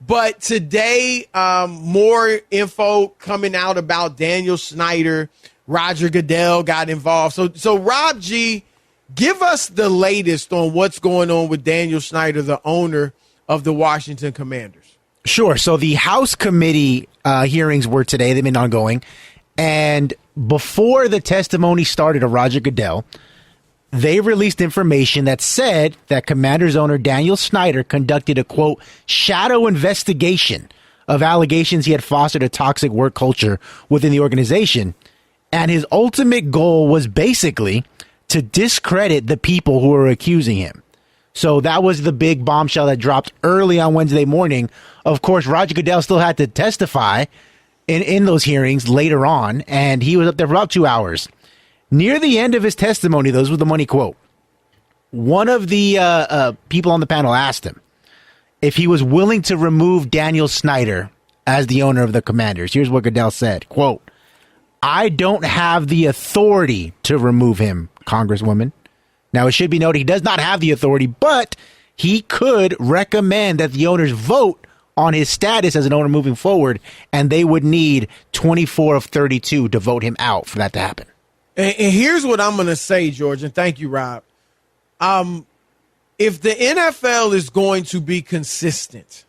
But today, more info coming out about Daniel Snyder. Roger Goodell got involved. So Rob G, give us the latest on what's going on with Daniel Snyder, the owner of the Washington Commanders. Sure. So the House committee hearings were today. They've been ongoing. And before the testimony started of Roger Goodell, they released information that said that Commanders owner Daniel Snyder conducted a, quote, shadow investigation of allegations he had fostered a toxic work culture within the organization. And his ultimate goal was basically to discredit the people who were accusing him. So that was the big bombshell that dropped early on Wednesday morning. Of course, Roger Goodell still had to testify in those hearings later on, and he was up there for about 2 hours. Near the end of his testimony, those were the money quote. One of the people on the panel asked him if he was willing to remove Daniel Snyder as the owner of the Commanders. Here's what Goodell said, quote, "I don't have the authority to remove him, Congresswoman." Now, it should be noted he does not have the authority, but he could recommend that the owners vote on his status as an owner moving forward, and they would need 24 of 32 to vote him out for that to happen. And here's what I'm going to say, George, and thank you, Rob. If the NFL is going to be consistent,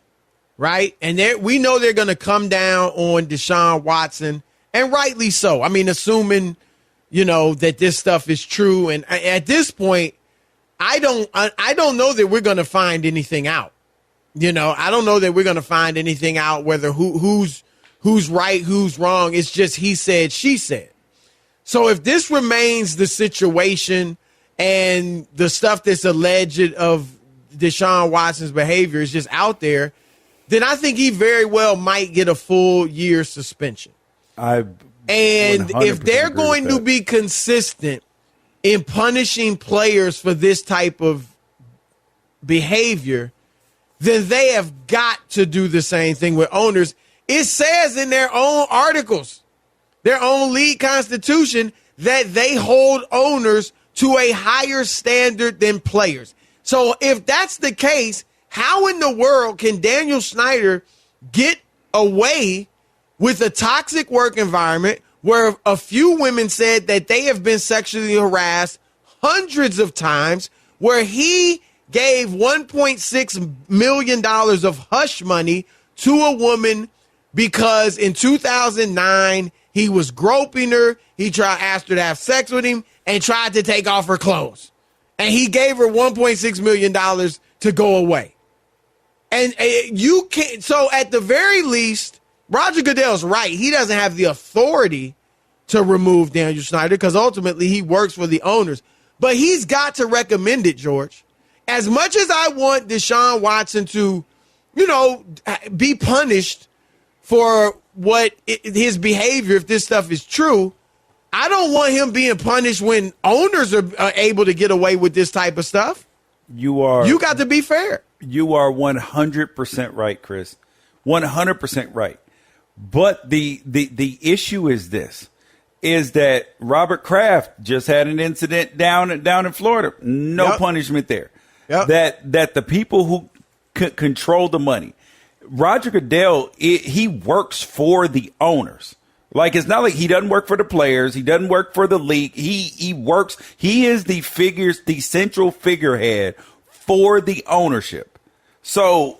right, and we know they're going to come down on Deshaun Watson, and rightly so. I mean, assuming, that this stuff is true. And at this point, I don't know that we're going to find anything out. I don't know that we're going to find anything out whether who's right, who's wrong. It's just he said, she said. So if this remains the situation and the stuff that's alleged of Deshaun Watson's behavior is just out there, then I think he very well might get a full year suspension. And if they're going to be consistent in punishing players for this type of behavior, then they have got to do the same thing with owners. It says in their own articles, their own league constitution, that they hold owners to a higher standard than players. So if that's the case, how in the world can Daniel Snyder get away with a toxic work environment where a few women said that they have been sexually harassed hundreds of times, where he gave $1.6 million of hush money to a woman because in 2009, he was groping her. He asked her to have sex with him and tried to take off her clothes. And he gave her $1.6 million to go away. And you can't. So at the very least, Roger Goodell's right. He doesn't have the authority to remove Daniel Snyder because ultimately he works for the owners. But he's got to recommend it, George. As much as I want Deshaun Watson to, be punished for his behavior, if this stuff is true, I don't want him being punished when owners are able to get away with this type of stuff. You got to be fair. You are 100% right, Chris. 100% right. But the issue is this, is that Robert Kraft just had an incident down in Florida. No punishment there. Yep. That the people who control the money, Roger Goodell, he works for the owners. Like, it's not like he doesn't work for the players. He doesn't work for the league. He works. He is the central figurehead for the ownership. So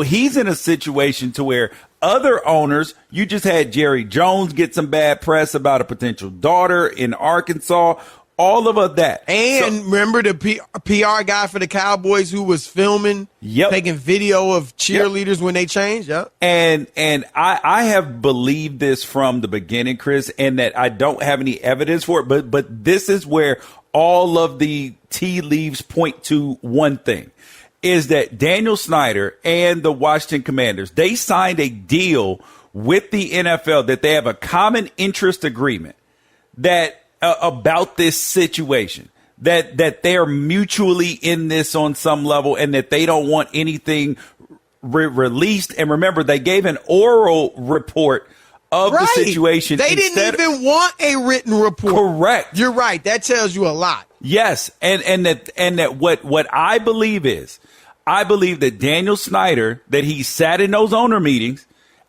he's in a situation to where other owners, you just had Jerry Jones get some bad press about a potential daughter in Arkansas. All of that. And remember the PR guy for the Cowboys who was filming, taking video of cheerleaders when they changed? Yep. And I have believed this from the beginning, Chris, and that I don't have any evidence for it. But this is where all of the tea leaves point to one thing, is that Daniel Snyder and the Washington Commanders, they signed a deal with the NFL that they have a common interest agreement that about this situation, that they're mutually in this on some level and that they don't want anything released. And remember, they gave an oral report of the situation. They didn't even want a written report. Correct. You're right. That tells you a lot. Yes. And that what I believe is, I believe that Daniel Snyder, that he sat in those owner meetings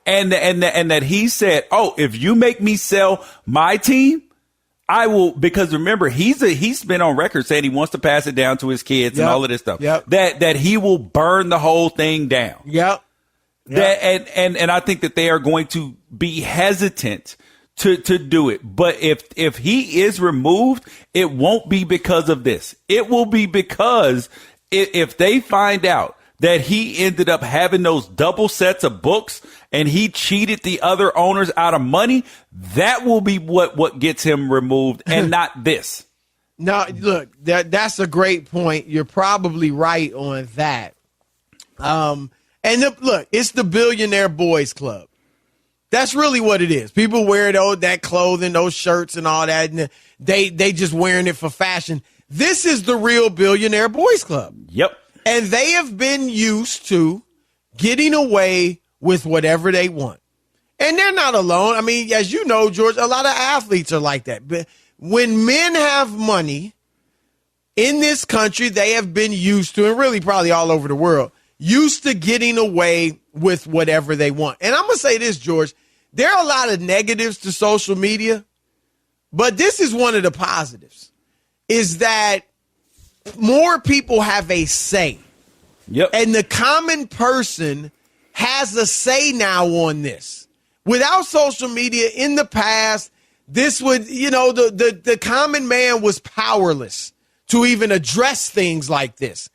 and that he said, oh, if you make me sell my team, I will, because remember, he's been on record saying he wants to pass it down to his kids and all of this stuff. That he will burn the whole thing down. And I think that they are going to be hesitant to do it. But if he is removed, it won't be because of this. It will be because if they find out that he ended up having those double sets of books and he cheated the other owners out of money, that will be what gets him removed and not this. No, look, that's a great point. You're probably right on that. Look, it's the Billionaire Boys Club. That's really what it is. People wear that clothing, those shirts and all that, and they just wearing it for fashion. This is the real Billionaire Boys Club. Yep. And they have been used to getting away with whatever they want. And they're not alone. I mean, as you know, George, a lot of athletes are like that. But when men have money in this country, they have been used to, and really probably all over the world, used to getting away with whatever they want. And I'm going to say this, George, there are a lot of negatives to social media, but this is one of the positives, is that more people have a say. Yep. And the common person has a say now on this. Without social media in the past, this would, the common man was powerless to even address things like this.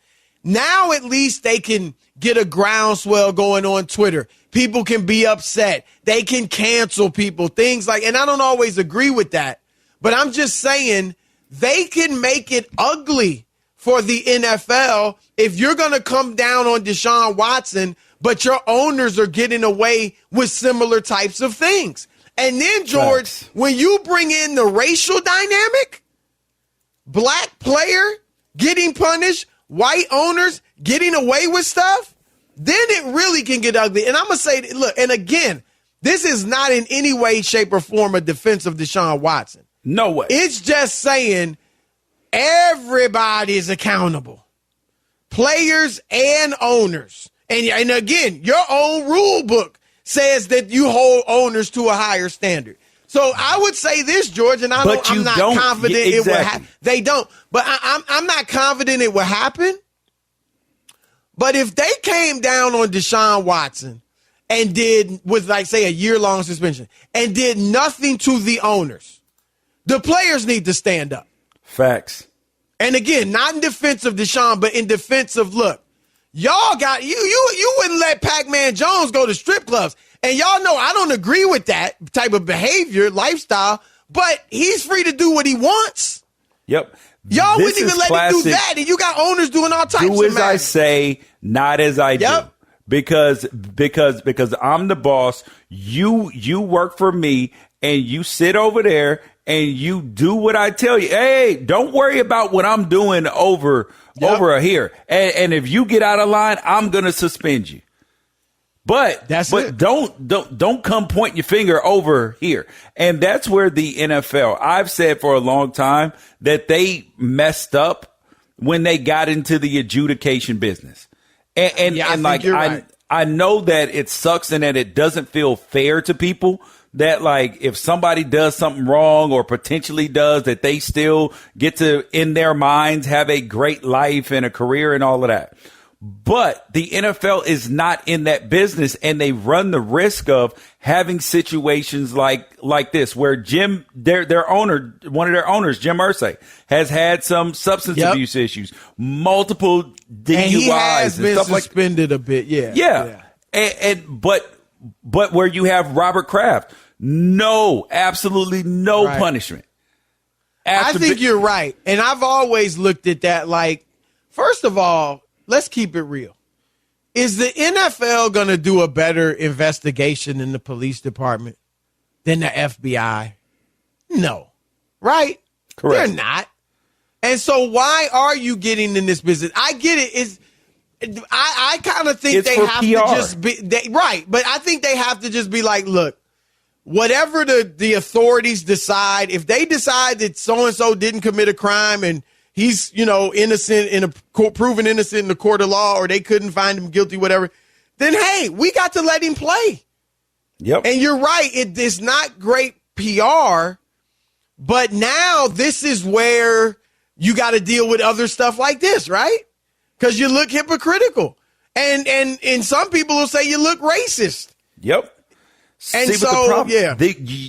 Now at least they can get a groundswell going on Twitter. People can be upset. They can cancel people, things like, and I don't always agree with that, but I'm just saying they can make it ugly for the NFL if you're going to come down on Deshaun Watson, but your owners are getting away with similar types of things. And then, George, when you bring in the racial dynamic, black player getting punished, white owners getting away with stuff, then it really can get ugly. And I'm going to say, look, and again, this is not in any way, shape, or form a defense of Deshaun Watson. No way. It's just saying everybody is accountable, players and owners. And again, your own rule book says that you hold owners to a higher standard. So I would say this, George, and I'm not confident it will happen. They don't. But I'm not confident it will happen. But if they came down on Deshaun Watson and did, with like, say, a year-long suspension, and did nothing to the owners, the players need to stand up. Facts. And again, not in defense of Deshaun, but in defense of, look, y'all got, you wouldn't let Pac-Man Jones go to strip clubs. And y'all know I don't agree with that type of behavior, lifestyle, but he's free to do what he wants. Yep. Y'all wouldn't even let him do that, and you got owners doing all types of do as I say, not as I do. Because I'm the boss. You work for me, and you sit over there and you do what I tell you. Hey, don't worry about what I'm doing over here. And if you get out of line, I'm gonna suspend you. But don't come pointing your finger over here. And that's where the NFL, I've said for a long time that they messed up when they got into the adjudication business. I know that it sucks and that it doesn't feel fair to people that, like, if somebody does something wrong or potentially does, that they still get to, in their minds, have a great life and a career and all of that. But the NFL is not in that business, and they run the risk of having situations like this, where their owner, one of their owners, Jim Irsay, has had some substance abuse issues, multiple DUIs, and he has been stuff suspended a bit. Yeah. But where you have Robert Kraft, absolutely no punishment. I think you're right, and I've always looked at that like, first of all, let's keep it real. Is the NFL going to do a better investigation than the police department, than the FBI? No. Right? Correct. They're not. And so why are you getting in this business? I get it. I kind of think they have to just be right. But I think they have to just be like, look, whatever the authorities decide, if they decide that so-and-so didn't commit a crime and he's, innocent in a court, proven innocent in the court of law, or they couldn't find him guilty, whatever, then, hey, we got to let him play. Yep. And you're right. It is not great PR, but now this is where you got to deal with other stuff like this, right? Because you look hypocritical. And some people will say you look racist. Yep. And See, so, but the problem, yeah.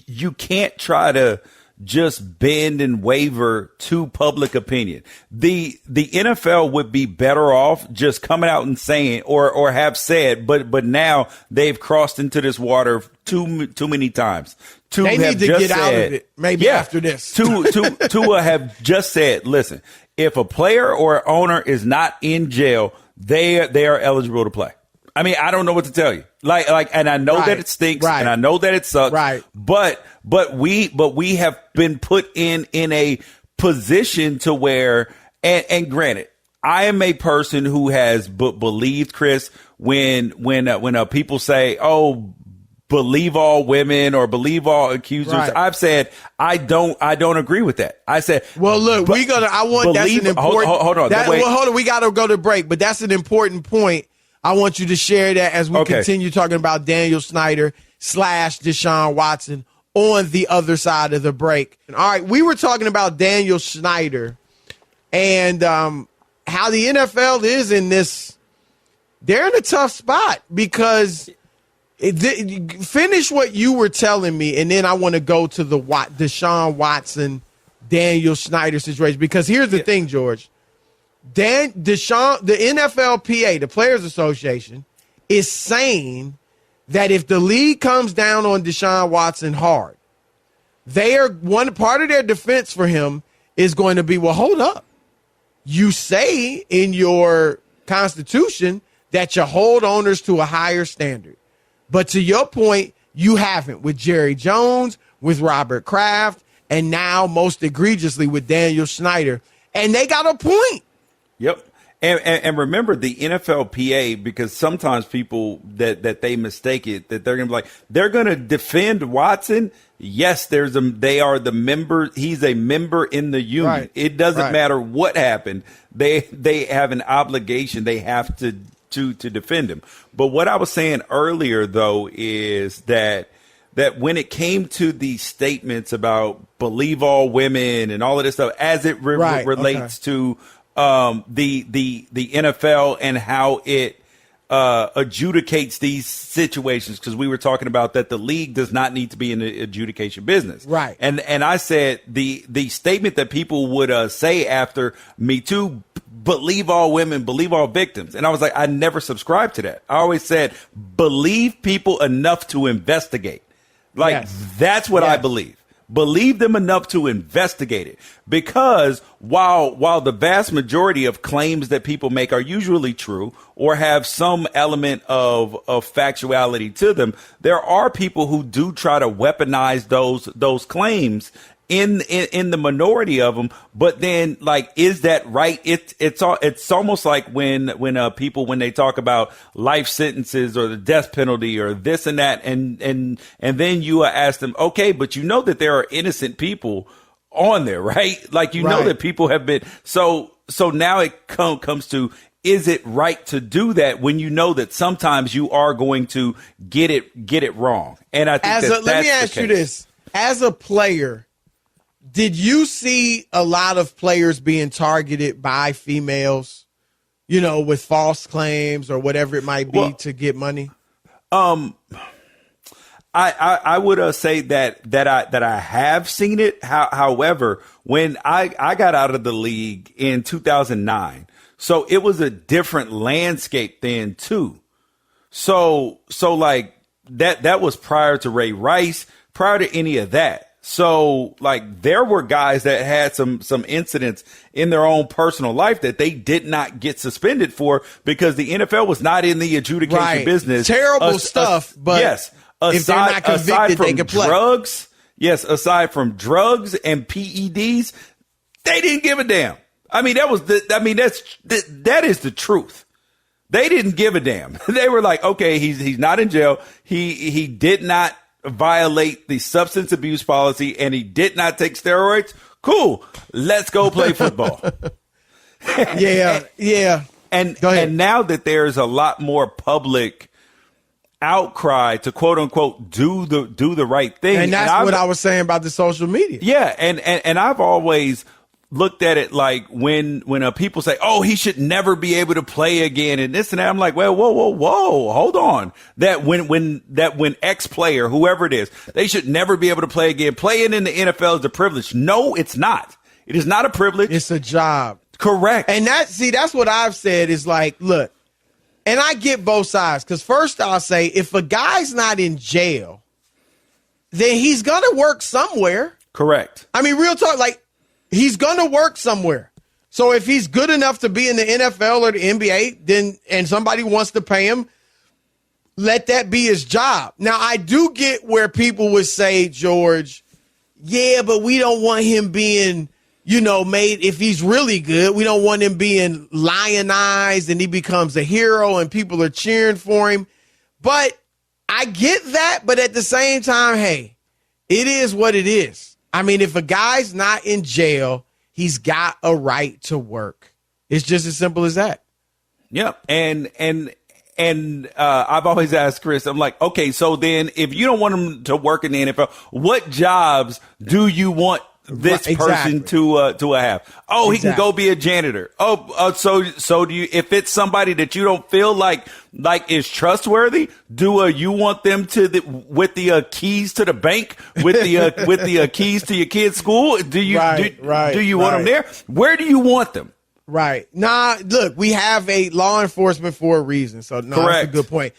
you can't try to just bend and waver to public opinion. The NFL would be better off just coming out and saying or have said, but now they've crossed into this water too many times. They need to get out of it. Maybe after this. to have just said, listen, if a player or owner is not in jail, they are eligible to play. I mean, I don't know what to tell you. And I know that it stinks, and I know that it sucks. Right. But we have been put in a position to where, and granted, I am a person who has believed, Chris, when people say, "Oh, believe all women" or "believe all accusers," I've said I don't agree with that. I said, well, look, that's an important. Hold on. Hold on. We got to go to break, but that's an important point. I want you to share that as we continue talking about Daniel Snyder / Deshaun Watson on the other side of the break. All right, we were talking about Daniel Snyder and how the NFL is in this. They're in a tough spot because finish what you were telling me, and then I want to go to the Deshaun Watson, Daniel Snyder situation. Because here's the thing, George. The NFLPA, the Players Association, is saying that if the league comes down on Deshaun Watson hard, one part of their defense for him is going to be, well, hold up. You say in your Constitution that you hold owners to a higher standard. But to your point, you haven't with Jerry Jones, with Robert Kraft, and now most egregiously with Daniel Snyder. And they got a point. Yep. And remember the NFLPA, because sometimes people that they mistake it, that they're going to be like, they're going to defend Watson. Yes, they are the member. He's a member in the union. Right. It doesn't matter what happened. They have an obligation. They have to defend him. But what I was saying earlier, though, is that when it came to these statements about believe all women and all of this stuff, as it relates to the NFL and how it adjudicates these situations, because we were talking about that the league does not need to be in the adjudication business. Right. And I said the statement that people would say after Me Too, believe all women, believe all victims. And I was like, I never subscribed to that. I always said, believe people enough to investigate. That's what I believe. Believe them enough to investigate it, because while the vast majority of claims that people make are usually true or have some element of factuality to them, there are people who do try to weaponize those claims in the minority of them. But then, like, is that right? It's almost like when people, when they talk about life sentences or the death penalty or this and that, and then you ask them, okay, but you know that there are innocent people on there, right? Like, you know that people have been, so now it comes to, is it right to do that when you know that sometimes you are going to get it wrong? And I think let me ask you this: as a player, did you see a lot of players being targeted by females, with false claims or whatever it might be to get money? I would say that I have seen it. However, when I got out of the league in 2009, so it was a different landscape then too. So like that was prior to Ray Rice, prior to any of that. So, like, there were guys that had some incidents in their own personal life that they did not get suspended for because the NFL was not in the adjudication business. Terrible stuff, but yes, if they're not convicted, they can play. Aside from drugs and PEDs, they didn't give a damn. I mean, that is the truth. They didn't give a damn. They were like, okay, he's not in jail. He did not violate the substance abuse policy, and he did not take steroids. Cool. Let's go play football. Yeah. And now that there's a lot more public outcry to quote unquote do the right thing, and that's what I was saying about the social media. Yeah, and I've always looked at it like when people say, "Oh, he should never be able to play again," and this and that, I'm like, "Well, whoa, hold on." That when X player, whoever it is, they should never be able to play again. Playing in the NFL is a privilege. No, it's not. It is not a privilege. It's a job. Correct. And that's what I've said is like, look, and I get both sides, because first I'll say if a guy's not in jail, then he's gonna work somewhere. Correct. I mean, real talk, like. He's going to work somewhere. So if he's good enough to be in the NFL or the NBA, then and somebody wants to pay him, let that be his job. Now, I do get where people would say, George, yeah, but we don't want him being, made, if he's really good, we don't want him being lionized and he becomes a hero and people are cheering for him. But I get that. But at the same time, hey, it is what it is. I mean, if a guy's not in jail, he's got a right to work. It's just as simple as that. Yep. And I've always asked Chris, I'm like, okay, so then if you don't want him to work in the NFL, what jobs do you want this person to have? Oh, he can go be a janitor. So do you, if it's somebody that you don't feel like is trustworthy, do you want them with the keys to the bank, with the keys to your kid's school? Do you want them there? Where do you want them? Right. Nah, look, we have a law enforcement for a reason. So no, that's a good point.